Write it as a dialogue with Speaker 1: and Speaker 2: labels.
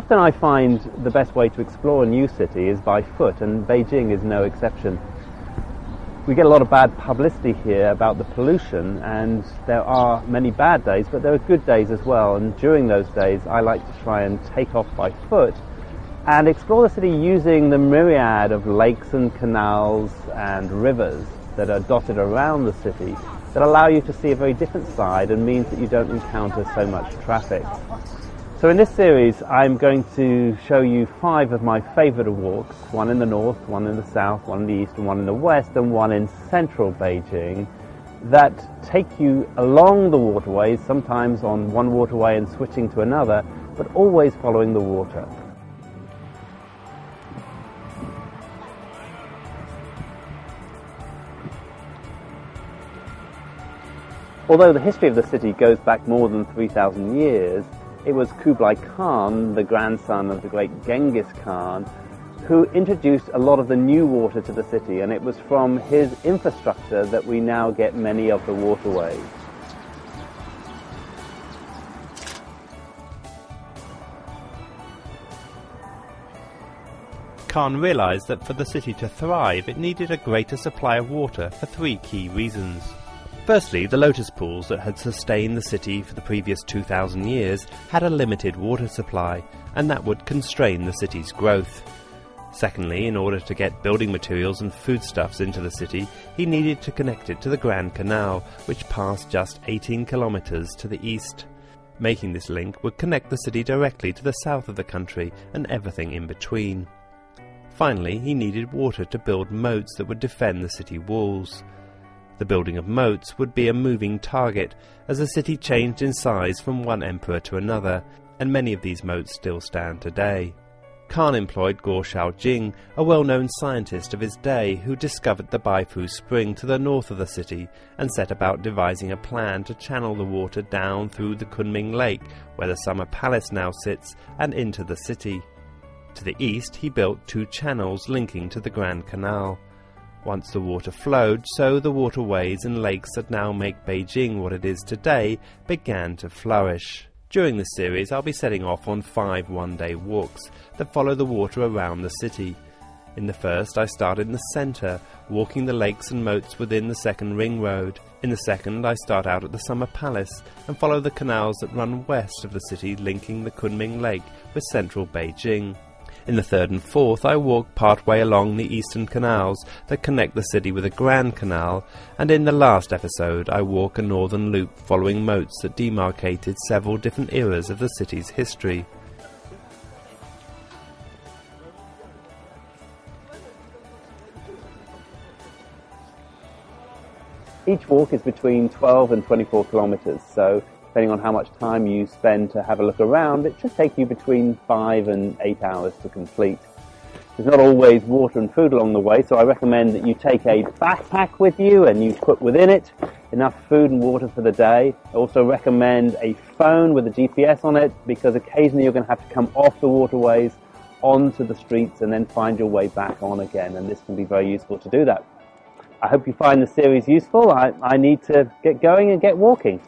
Speaker 1: Often I find the best way to explore a new city is by foot, and Beijing is no exception. We get a lot of bad publicity here about the pollution, and there are many bad days, but there are good days as well, and during those days I like to try and take off by foot and explore the city using the myriad of lakes and canals and rivers that are dotted around the city that allow you to see a very different side and means that you don't encounter so much traffic. So in this series I'm going to show you 5 of my favourite walks, one in the north, one in the south, one in the east and one in the west and one in central Beijing, that take you along the waterways, sometimes on one waterway and switching to another, but always following the water. Although the history of the city goes back more than 3,000 years, it was Kublai Khan, the grandson of the great Genghis Khan, who introduced a lot of the new water to the city, and it was from his infrastructure that we now get many of the waterways.
Speaker 2: Khan realized that for the city to thrive, it needed a greater supply of water for 3 key reasons. Firstly, the lotus pools that had sustained the city for the previous 2,000 years had a limited water supply, and that would constrain the city's growth. Secondly, in order to get building materials and foodstuffs into the city, he needed to connect it to the Grand Canal, which passed just 18 kilometers to the east. Making this link would connect the city directly to the south of the country and everything in between. Finally, he needed water to build moats that would defend the city walls. The building of moats would be a moving target, as the city changed in size from one emperor to another, and many of these moats still stand today. Khan employed Guo Shaojing, a well-known scientist of his day who discovered the Baifu Spring to the north of the city and set about devising a plan to channel the water down through the Kunming Lake, where the Summer Palace now sits, and into the city. To the east he built 2 channels linking to the Grand Canal. Once the water flowed, so the waterways and lakes that now make Beijing what it is today began to flourish. During this series I'll be setting off on 5 one-day walks that follow the water around the city. In the first I start in the centre, walking the lakes and moats within the second ring road. In the second I start out at the Summer Palace and follow the canals that run west of the city, linking the Kunming Lake with central Beijing. In the third and fourth I walk partway along the eastern canals that connect the city with the Grand Canal, and in the last episode I walk a northern loop following moats that demarcated several different eras of the city's history.
Speaker 1: Each walk is between 12 and 24 kilometers, so depending on how much time you spend to have a look around, it should take you between 5 and 8 hours to complete. There's not always water and food along the way, so I recommend that you take a backpack with you and you put within it enough food and water for the day. I also recommend a phone with a GPS on it, because occasionally you're going to have to come off the waterways onto the streets and then find your way back on again, and this can be very useful to do that. I hope you find the series useful. I need to get going and get walking.